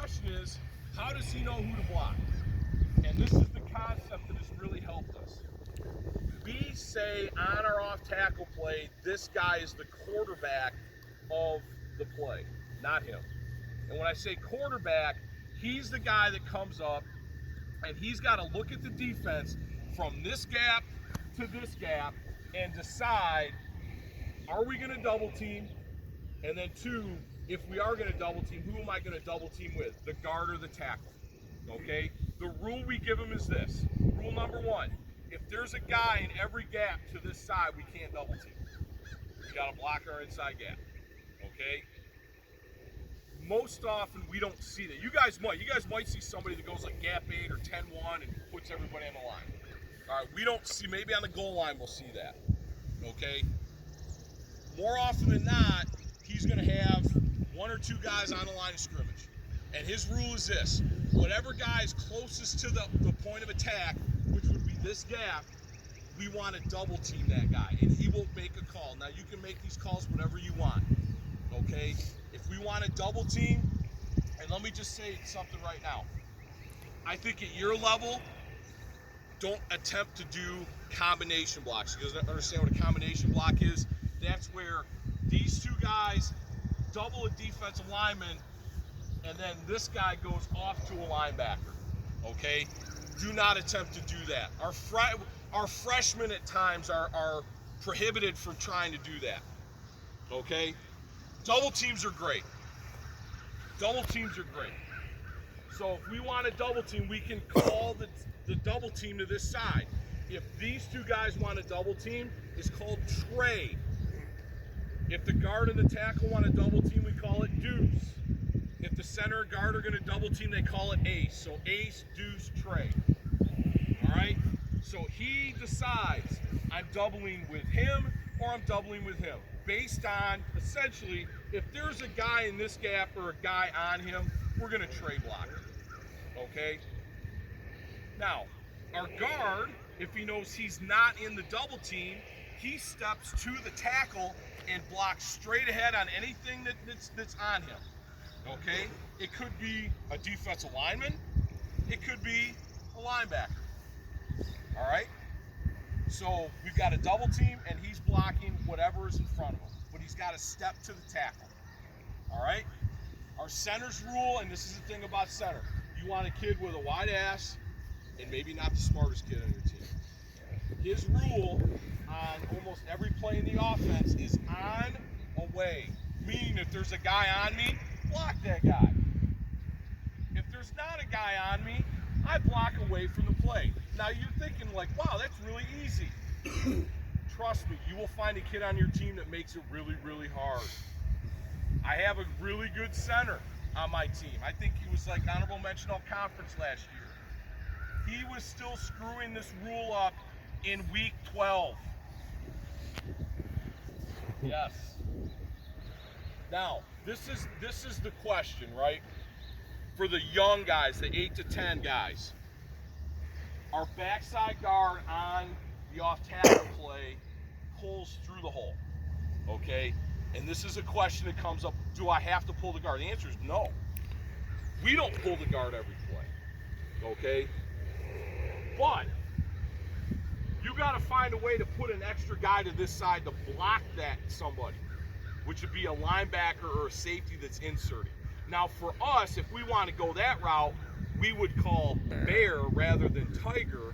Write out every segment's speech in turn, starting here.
question is, how does he know who to block? And this is the concept that has really helped us. We say on our off tackle play, this guy is the quarterback of the play, not him. And when I say quarterback, he's the guy that comes up and he's got to look at the defense from this gap to this gap and decide, are we going to double team? And then two, if we are going to double team, who am I going to double team with? The guard or the tackle, okay? The rule we give him is this. Rule number one, if there's a guy in every gap to this side, we can't double team. We got to block our inside gap, okay? Most often we don't see that. You guys might see somebody that goes like gap 8 or 10-1 and puts everybody on the line. All right, we don't see, maybe on the goal line we'll see that, okay? More often than not, he's going to have one or two guys on the line of scrimmage. And his rule is this: whatever guy is closest to the point of attack, which would be this gap, we want to double team that guy, and he will make a call. Now, you can make these calls whatever you want, okay? If we want to double team, and let me just say something right now. I think at your level, don't attempt to do combination blocks. You guys understand what a combination block is? That's where these two guys double a defensive lineman, and then this guy goes off to a linebacker, okay? Do not attempt to do that. Our freshmen at times are prohibited from trying to do that, okay? Double teams are great. Double teams are great. So if we want to double team, we can call the double team to this side. If these two guys want to double team, it's called trade. If the guard and the tackle want to double team, we call it deuce. If the center and guard are going to double team, they call it ace. So ace, deuce, trade. All right? So he decides, I'm doubling with him or I'm doubling with him, based on, essentially, if there's a guy in this gap or a guy on him, we're going to trade block him, okay? Now, our guard, if he knows he's not in the double team, he steps to the tackle and blocks straight ahead on anything that's on him, okay? It could be a defensive lineman. It could be a linebacker, all right? So we've got a double team, and he's blocking whatever is in front of him, but he's got to step to the tackle, all right? Our center's rule, and this is the thing about center, you want a kid with a wide ass and maybe not the smartest kid on your team. His rule on almost every play in the offense is on, away, meaning if there's a guy on me, block that guy. If there's not a guy on me, I block away from the play. Now you're thinking like, wow, that's really easy. Trust me, you will find a kid on your team that makes it really, really hard. I have a really good center on my team. I think he was like honorable mention all conference last year. He was still screwing this rule up in week 12. Yes. Now, this is the question, right? For the young guys, the 8 to 10 guys, our backside guard on the off tackle play pulls through the hole, okay? And this is a question that comes up, do I have to pull the guard? The answer is no. We don't pull the guard every play, okay? But you got to find a way to put an extra guy to this side to block that somebody, which would be a linebacker or a safety that's inserting. Now for us, if we want to go that route, we would call bear rather than tiger,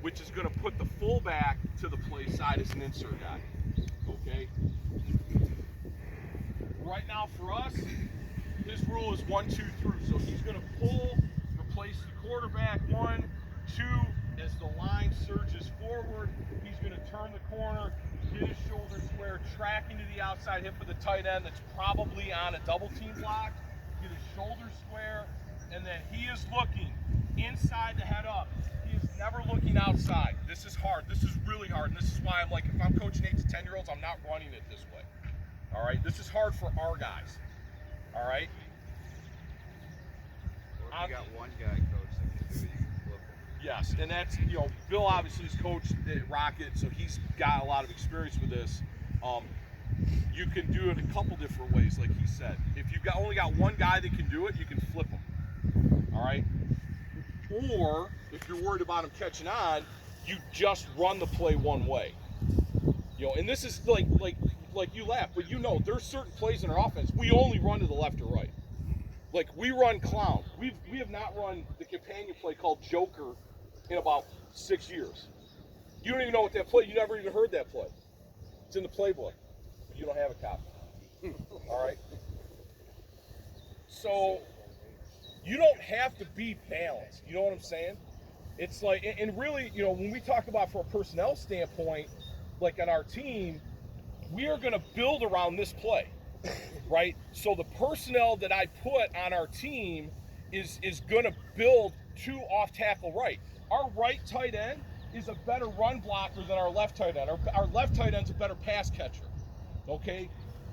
which is going to put the fullback to the play side as an insert guy, okay? Right now for us, his rule is 1, 2, 3. So he's going to pull, replace the quarterback, 1, 2, as the line surges forward, he's going to turn the corner, get his shoulder square, tracking to the outside hip of the tight end that's probably on a double team block, get his shoulder square, and then he is looking inside to head up. He is never looking outside. This is hard. This is really hard, and this is why I'm like, if I'm coaching 8 to 10-year-olds, I'm not running it this way. All right? This is hard for our guys. All right? Or if you got one guy, coach, that can do it, you can flip him. Yes, and that's, you know, Bill obviously is coached at Rocket, so he's got a lot of experience with this. You can do it a couple different ways, like he said. If you've only got one guy that can do it, you can flip him. Or if you're worried about him catching on, you just run the play one way. You know, and this is like you laugh, but you know there's certain plays in our offense we only run to the left or right. Like we run clown. We have not run the companion play called Joker in about 6 years. You don't even know what that play. You never even heard that play. It's in the playbook, but you don't have a copy. All right. So you don't have to be balanced. You know what I'm saying? It's like, and really, you know, when we talk about from a personnel standpoint, like on our team, we are going to build around this play, right? So the personnel that I put on our team is going to build to off tackle right. Our right tight end is a better run blocker than our left tight end. Our left tight end's a better pass catcher, okay?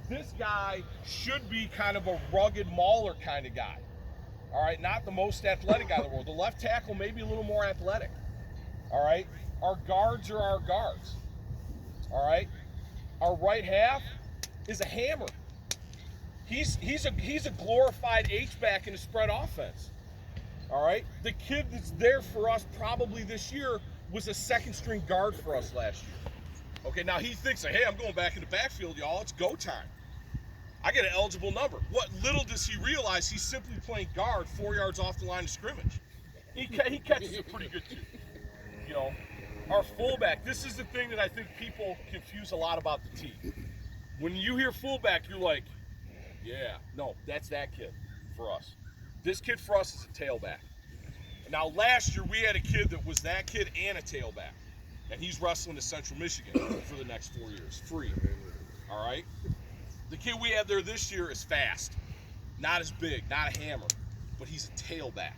This guy should be kind of a rugged mauler kind of guy. All right, not the most athletic guy in the world. The left tackle may be a little more athletic. All right, our guards are our guards. All right, our right half is a hammer. He's a glorified H-back in a spread offense. All right, the kid that's there for us probably this year was a second string guard for us last year. Okay, now he thinks, hey, I'm going back in the backfield, y'all. It's go time. I get an eligible number. What little does he realize he's simply playing guard 4 yards off the line of scrimmage. He catches it pretty good too. You know, our fullback, this is the thing that I think people confuse a lot about the team. When you hear fullback, you're like, yeah, no, that's that kid for us. This kid for us is a tailback. Now last year we had a kid that was that kid and a tailback. And he's wrestling to Central Michigan for the next 4 years, free. All right? The kid we have there this year is fast. Not as big, not a hammer, but he's a tailback,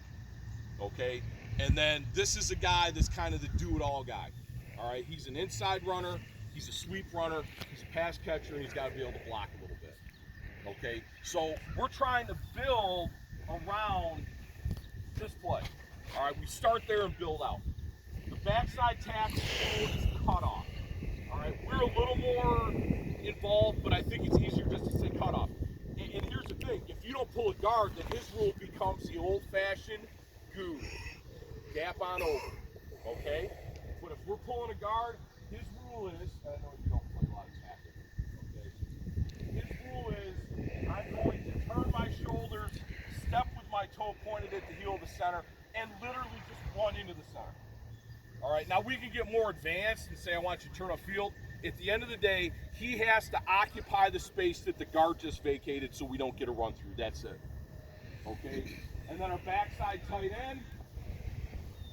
okay? And then this is a guy that's kind of the do-it-all guy, all right? He's an inside runner, he's a sweep runner, he's a pass catcher, and he's got to be able to block a little bit, okay? So we're trying to build around this play, all right? We start there and build out. The backside tackle is cut off, all right? We're a little more involved, but I think it's easier just to say cutoff. And here's the thing, if you don't pull a guard, then his rule becomes the old-fashioned goo. Gap on over, okay? But if we're pulling a guard, his rule is, I know you don't play a lot of tackle, okay? His rule is, I'm going to turn my shoulders, step with my toe pointed at the heel of the center, and literally just run into the center. All right, now we can get more advanced and say, I want you to turn upfield. At the end of the day, he has to occupy the space that the guard just vacated so we don't get a run through. That's it. Okay? And then our backside tight end,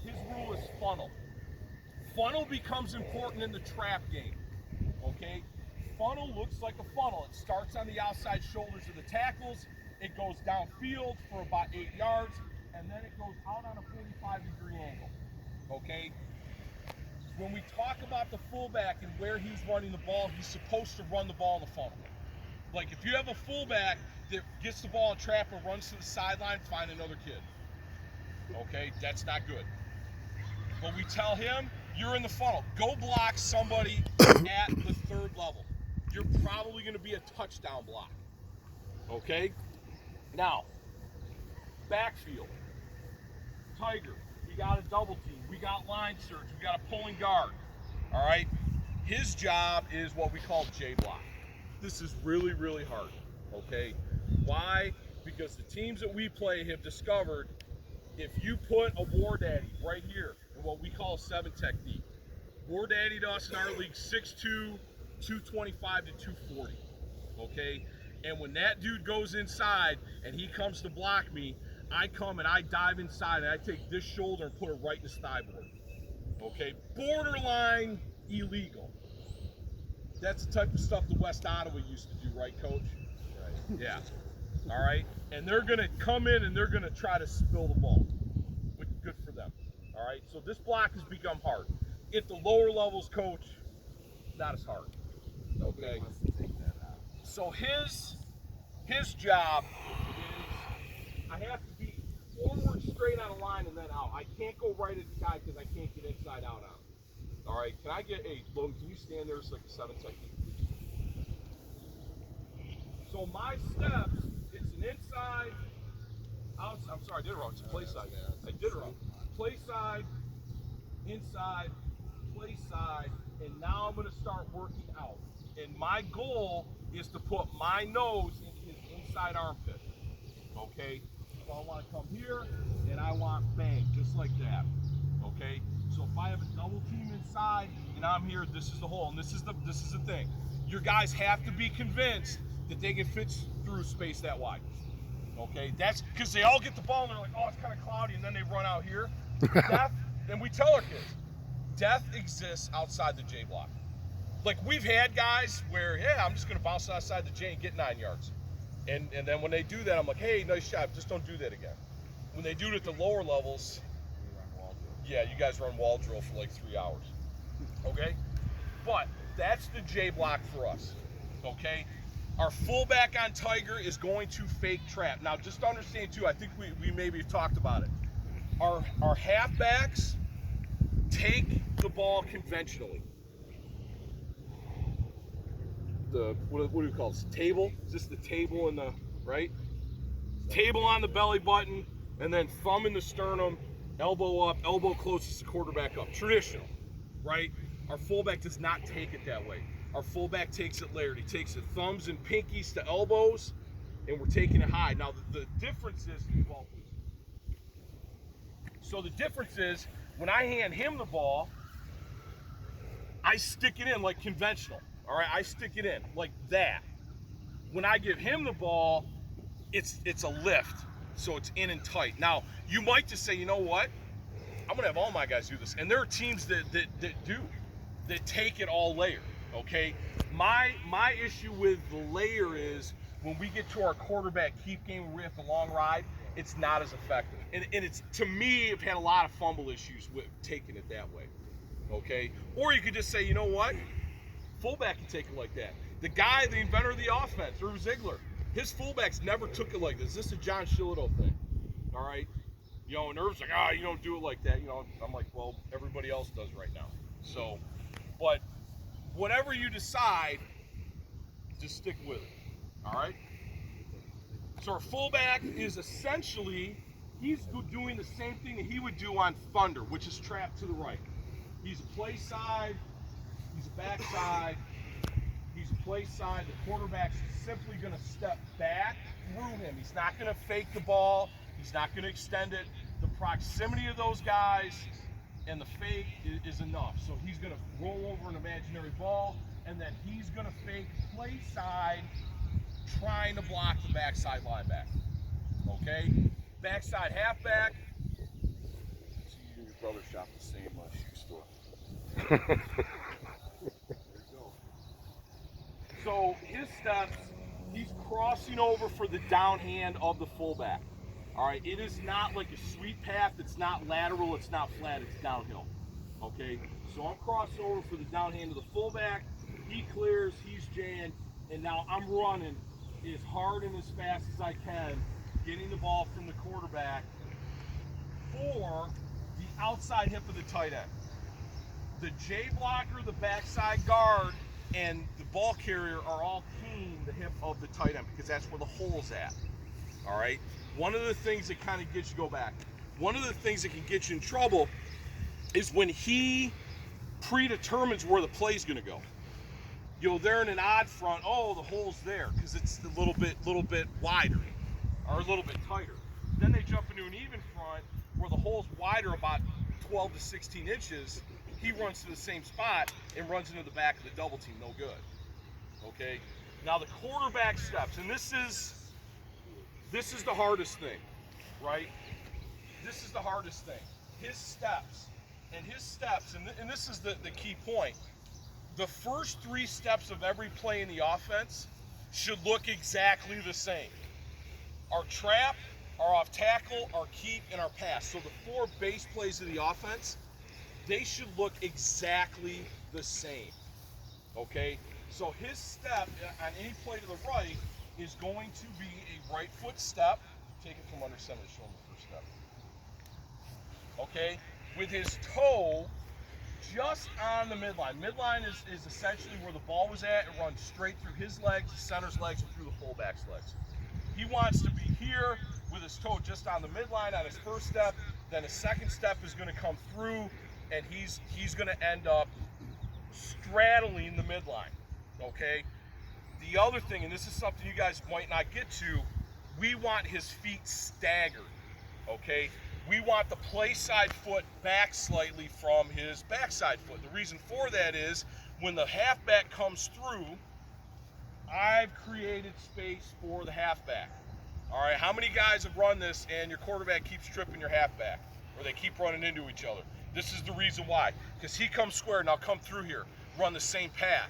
his rule is funnel. Funnel becomes important in the trap game. Okay? Funnel looks like a funnel. It starts on the outside shoulders of the tackles. It goes downfield for about 8 yards, and then it goes out on a 45-degree angle. Okay? When we talk about the fullback and where he's running the ball, he's supposed to run the ball in the funnel. Like if you have a fullback that gets the ball in trap and runs to the sideline, find another kid. Okay, that's not good. But we tell him, you're in the funnel. Go block somebody at the third level. You're probably going to be a touchdown block. Okay? Now, backfield. Tiger. We got a double team. We got line search. We got a pulling guard. All right? His job is what we call J-block. This is really, really hard. Okay? Why? Because the teams that we play have discovered if you put a war daddy right here in what we call a 7 technique, war daddy to us in our league 6'2", 225 to 240. Okay? And when that dude goes inside and he comes to block me, I come and I dive inside and I take this shoulder and put it right in his thigh board. Okay? Borderline illegal. That's the type of stuff the West Ottawa used to do, right, Coach? Right. Yeah. All right? And they're going to come in and they're going to try to spill the ball. Which good for them. All right? So this block has become hard. At the lower levels, Coach, not as hard. Okay? So his job is I have to be forward straight on a line and then out. I can't go right at the guy because I can't get inside out on him. All right, can I get a Logan? Can you stand there so like a 7 technique? So my steps, it's an inside. I'm sorry, I did it wrong. It's a play side. I did it wrong. play side, inside, play side, and now I'm gonna start working out. And my goal is to put my nose in his inside armpit. Okay? So I want to come here and I want bang, just like that. Okay? So if I have a double team inside and I'm here, this is the hole, and this is the thing. Your guys have to be convinced that they can fit through space that wide. Okay? That's because they all get the ball and they're like, oh, it's kind of cloudy, and then they run out here. Death, and we tell our kids, death exists outside the J block. Like, we've had guys where, yeah, I'm just going to bounce outside the J and get 9 yards. And then when they do that, I'm like, hey, nice shot, just don't do that again. When they do it at the lower levels, yeah, you guys run wall drill for like 3 hours. Okay? But that's the J block for us. Okay? Our fullback on Tiger is going to fake trap. Now, just understand, too, I think we maybe talked about it. Our halfbacks take the ball conventionally. What do we call this? Table? Is this the table in the, right? Table on the belly button, and then thumb in the sternum, elbow up, elbow closest to quarterback up. Traditional, right? Our fullback does not take it that way. Our fullback takes it layered. He takes it thumbs and pinkies to elbows, and we're taking it high. Now, the difference is, so the difference is, when I hand him the ball, I stick it in like conventional. All right, I stick it in like that. When I give him the ball, it's a lift, so it's in and tight. Now, you might just say, you know what? I'm gonna have all my guys do this, and there are teams that take it all layered. Okay, my issue with the layer is when we get to our quarterback keep game where we have the long ride, it's not as effective. And it's, to me, I've had a lot of fumble issues with taking it that way. Okay, or you could just say, you know what? Fullback can take it like that. The guy, the inventor of the offense, Irv Ziegler, his fullbacks never took it like this. This is a John Shillito thing. All right? You know, and Irv's like, you don't do it like that. You know, I'm like, well, everybody else does right now. So, but whatever you decide, just stick with it. All right? So our fullback is essentially, he's doing the same thing that he would do on Thunder, which is trapped to the right. He's a play side. He's a backside, he's a play side. The quarterback's simply going to step back through him. He's not going to fake the ball. He's not going to extend it. The proximity of those guys and the fake is enough. So he's going to roll over an imaginary ball, and then he's going to fake play side, trying to block the backside linebacker. Okay? Backside halfback. So you and your brother shop the same shoe store. So his steps, he's crossing over for the down hand of the fullback. All right, it is not like a sweep path. It's not lateral. It's not flat. It's downhill. Okay, so I'm crossing over for the down hand of the fullback. He clears. He's jammed, and now I'm running as hard and as fast as I can, getting the ball from the quarterback for the outside hip of the tight end. The J blocker, the backside guard, and the ball carrier are all keying the hip of the tight end because that's where the hole's at. All right? One of the things that kind of gets you, go back, one of the things that can get you in trouble is when he predetermines where the play's going to go. You know, they're in an odd front, oh, the hole's there because it's a little bit wider or a little bit tighter. Then they jump into an even front where the hole's wider, about 12 to 16 inches. He runs to the same spot and runs into the back of the double team. No good. Okay? Now the quarterback steps, and this is the hardest thing, right? This is the hardest thing. His steps, and this is the key point. The first 3 steps of every play in the offense should look exactly the same. Our trap, our off tackle, our keep, and our pass. So the 4 base plays of the offense, they should look exactly the same. Okay? So his step on any play to the right is going to be a right foot step. Take it from under center to show him the first step. Okay? With his toe just on the midline. Midline is essentially where the ball was at. It runs straight through his legs, the center's legs, and through the fullback's legs. He wants to be here with his toe just on the midline on his first step, then the second step is going to come through, and he's going to end up straddling the midline. Okay. The other thing, and this is something you guys might not get to, we want his feet staggered. Okay. We want the play side foot back slightly from his backside foot. The reason for that is when the halfback comes through, I've created space for the halfback. All right, how many guys have run this and your quarterback keeps tripping your halfback, or they keep running into each other? This is the reason why. Because he comes square, now come through here, run the same path.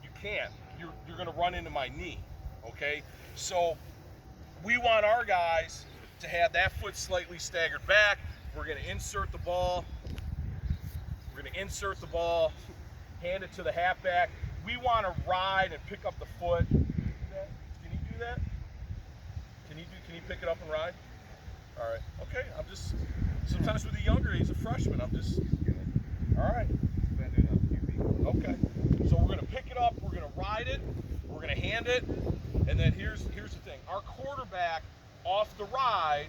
You can't. You're going to run into my knee. Okay, so we want our guys to have that foot slightly staggered back. We're going to insert the ball. We're going to insert the ball, hand it to the halfback. We want to ride and pick up the foot. Can he do that? Can he pick it up and ride? All right. Okay. Sometimes with the younger, he's a freshman. All right. Bend it up, QB. Okay. So we're going to pick it up. We're going to ride it. We're going to hand it. And then here's the thing. Our quarterback off the ride